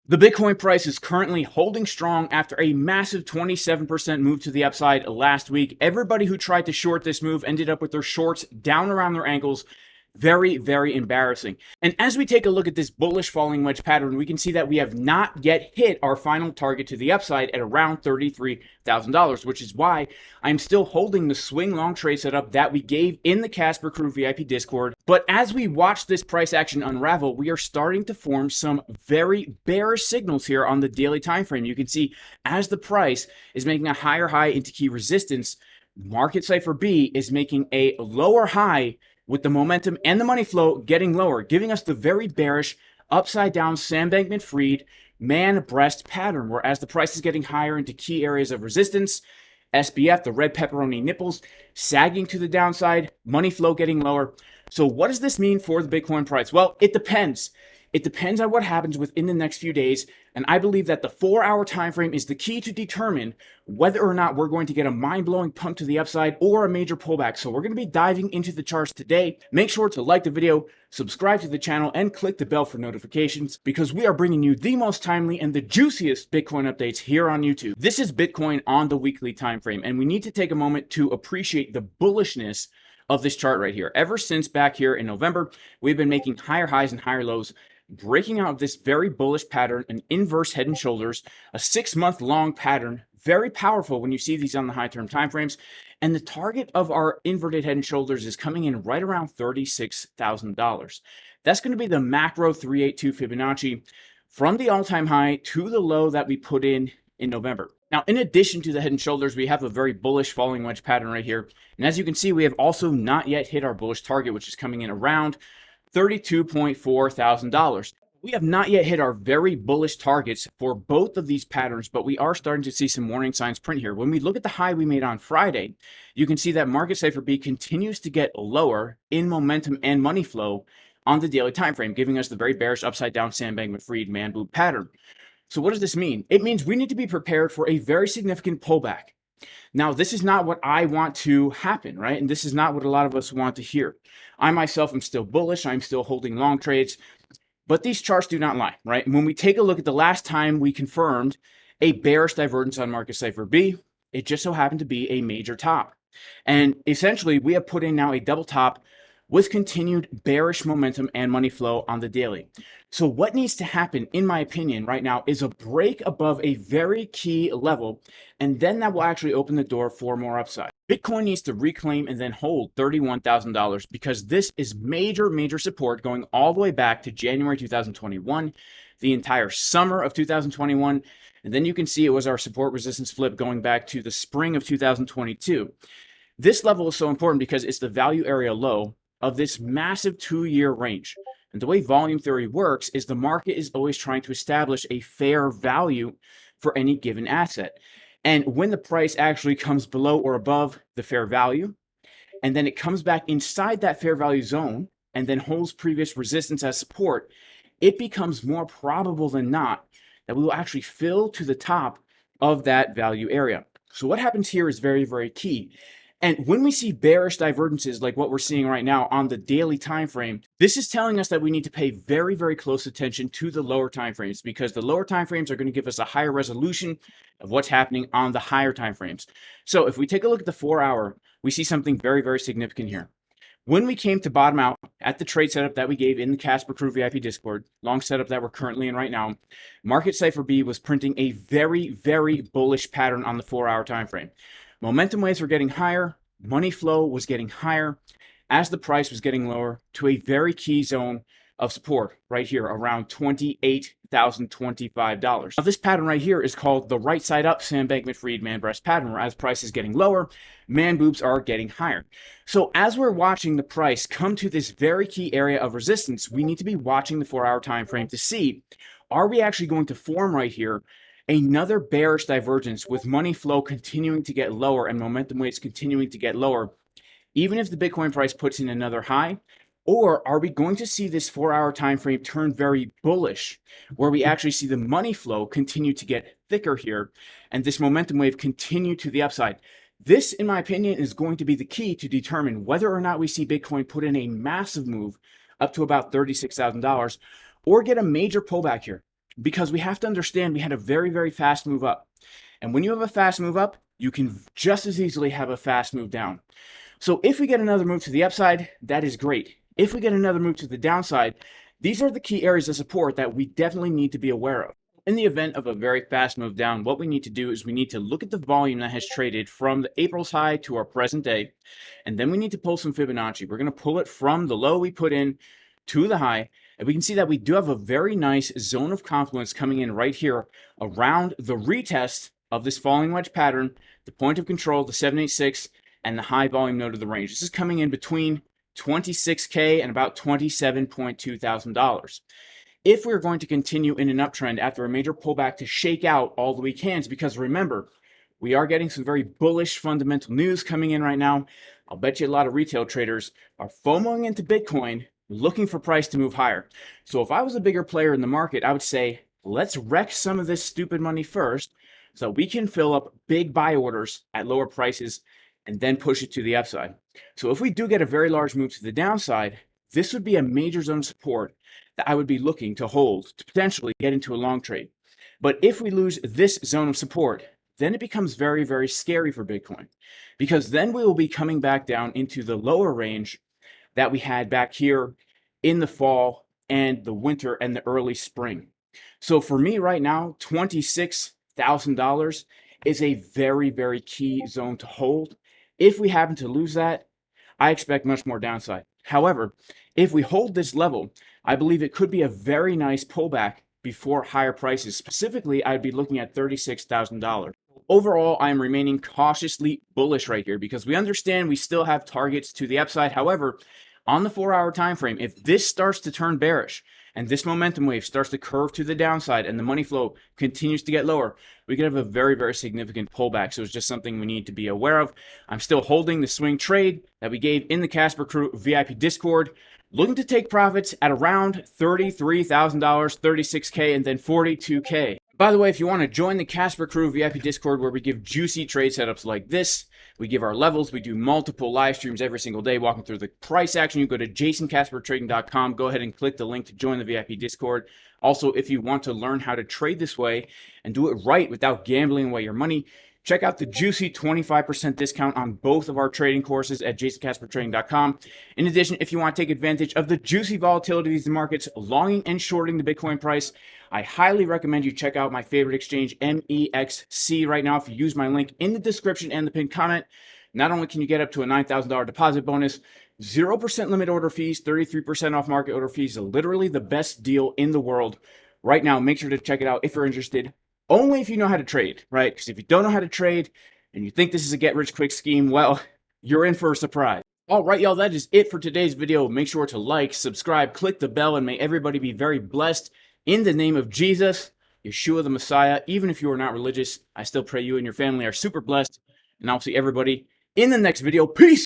The Bitcoin price is currently holding strong after a massive 27% move to the upside last week. Everybody who tried to short this move ended up with their shorts down around their ankles. Very, very embarrassing. And as we take a look at this bullish falling wedge pattern, we can see that we have not yet hit our final target to the upside at around $33,000, which is why I'm still holding the swing long trade setup that we gave in the Casper Crew VIP Discord. But as we watch this price action unravel, we are starting to form some very bearish signals here on the daily time frame. You can see as the price is making a higher high into key resistance, market Cipher B is making a lower high with the momentum and the money flow getting lower, giving us the very bearish upside down Sam Bankman-Fried man breast pattern, where as the price is getting higher into key areas of resistance, SBF, the red pepperoni nipples, sagging to the downside, money flow getting lower. So what does this mean for the Bitcoin price? Well, it depends. It depends on what happens within the next few days, and I believe that the 4-hour time frame is the key to determine whether or not we're going to get a mind-blowing pump to the upside or a major pullback. So we're going to be diving into the charts today. Make sure to like the video, subscribe to the channel, and click the bell for notifications, because we are bringing you the most timely and the juiciest Bitcoin updates here on YouTube. This is Bitcoin on the weekly time frame, and we need to take a moment to appreciate the bullishness of this chart right here. Ever since back here in November, we've been making higher highs and higher lows, breaking out of this very bullish pattern, an inverse head and shoulders, a 6-month long pattern, very powerful when you see these on the high term time frames. And the target of our inverted head and shoulders is coming in right around $36,000. That's going to be the macro 382 Fibonacci from the all-time high to the low that we put in November. Now, in addition to the head and shoulders, we have a very bullish falling wedge pattern right here. And as you can see, we have also not yet hit our bullish target, which is coming in around $32.4 thousand. We have not yet hit our very bullish targets for both of these patterns, but we are starting to see some warning signs print here. When we look at the high we made on Friday, you can see that market Cipher B continues to get lower in momentum and money flow on the daily time frame, giving us the very bearish upside down Sam Bankman-Fried man boob pattern. So what does this mean? It means we need to be prepared for a very significant pullback. Now, this is not what I want to happen, right? And this is not what a lot of us want to hear. I myself am still bullish. I'm still holding long trades, but these charts do not lie, right? When we take a look at the last time we confirmed a bearish divergence on market Cipher B, it just so happened to be a major top. And essentially, we have put in now a double top with continued bearish momentum and money flow on the daily. So what needs to happen, in my opinion, right now is a break above a very key level, and then that will actually open the door for more upside. Bitcoin needs to reclaim and then hold $31,000, because this is major, major support going all the way back to January 2021, the entire summer of 2021. And then you can see it was our support resistance flip going back to the spring of 2022. This level is so important because it's the value area low of this massive 2-year range. And the way volume theory works is the market is always trying to establish a fair value for any given asset. And when the price actually comes below or above the fair value, and then it comes back inside that fair value zone and then holds previous resistance as support, it becomes more probable than not that we will actually fill to the top of that value area. So what happens here is very, very key. And when we see bearish divergences like what we're seeing right now on the daily time frame, this is telling us that we need to pay very, very close attention to the lower time frames, because the lower time frames are going to give us a higher resolution of what's happening on the higher time frames. So if we take a look at the 4-hour, we see something very, very significant here. When we came to bottom out at the trade setup that we gave in the Casper Crew VIP Discord, long setup that we're currently in right now, market Cipher B was printing a very, very bullish pattern on the 4-hour time frame. Momentum waves were getting higher, money flow was getting higher as the price was getting lower to a very key zone of support right here around $28,025. Now this pattern right here is called the right side up Sam Bankman-Fried man breast pattern, where as price is getting lower, man boobs are getting higher. So as we're watching the price come to this very key area of resistance, we need to be watching the 4-hour time frame to see, are we actually going to form right here another bearish divergence with money flow continuing to get lower and momentum waves continuing to get lower, even if the Bitcoin price puts in another high? Or are we going to see this 4-hour time frame turn very bullish, where we actually see the money flow continue to get thicker here and this momentum wave continue to the upside? This, in my opinion, is going to be the key to determine whether or not we see Bitcoin put in a massive move up to about $36,000 or get a major pullback here. because we have to understand we had a very, very fast move up. And when you have a fast move up, you can just as easily have a fast move down. So if we get another move to the upside, that is great. If we get another move to the downside, these are the key areas of support that we definitely need to be aware of. In the event of a very fast move down, what we need to do is we need to look at the volume that has traded from the April's high to our present day, and then we need to pull some Fibonacci. We're going to pull it from the low we put in to the high, and we can see that we do have a very nice zone of confluence coming in right here around the retest of this falling wedge pattern, the point of control, the 786, and the high volume node of the range. This is coming in between $26K and about $27.2 thousand. If we're going to continue in an uptrend after a major pullback to shake out all the weak hands, because remember, we are getting some very bullish fundamental news coming in right now. I'll bet you a lot of retail traders are FOMOing into Bitcoin, looking for price to move higher. So if I was a bigger player in the market, I would say, let's wreck some of this stupid money first so we can fill up big buy orders at lower prices and then push it to the upside. So if we do get a very large move to the downside, this would be a major zone of support that I would be looking to hold to potentially get into a long trade. But if we lose this zone of support, then it becomes very, very scary for Bitcoin, because then we will be coming back down into the lower range that we had back here in the fall and the winter and the early spring. So for me right now, $26,000 is a very, very key zone to hold. If we happen to lose that, I expect much more downside. However, if we hold this level, I believe it could be a very nice pullback before higher prices. Specifically, I'd be looking at $36,000. Overall, I am remaining cautiously bullish right here because we understand we still have targets to the upside. However, on the 4-hour time frame, if this starts to turn bearish and this momentum wave starts to curve to the downside and the money flow continues to get lower, we could have a very, very significant pullback. So it's just something we need to be aware of. I'm still holding the swing trade that we gave in the Casper Crew VIP Discord, looking to take profits at around $33,000, $36K, and then $42K. By the way, if you want to join the Casper Crew VIP Discord where we give juicy trade setups like this, we give our levels, we do multiple live streams every single day walking through the price action, you go to jasoncaspertrading.com, go ahead and click the link to join the VIP Discord. Also, if you want to learn how to trade this way and do it right without gambling away your money, check out the juicy 25% discount on both of our trading courses at jasoncaspertrading.com. In addition, if you want to take advantage of the juicy volatility of these markets, longing and shorting the Bitcoin price, I highly recommend you check out my favorite exchange, MEXC, right now. If you use my link in the description and the pinned comment, not only can you get up to a $9,000 deposit bonus, 0% limit order fees, 33% off market order fees, literally the best deal in the world. Right now, make sure to check it out if you're interested. Only if you know how to trade, right? Because if you don't know how to trade and you think this is a get-rich-quick scheme, well, you're in for a surprise. All right, y'all, that is it for today's video. Make sure to like, subscribe, click the bell, and may everybody be very blessed. In the name of Jesus, Yeshua the Messiah, even if you are not religious, I still pray you and your family are super blessed. And I'll see everybody in the next video. Peace!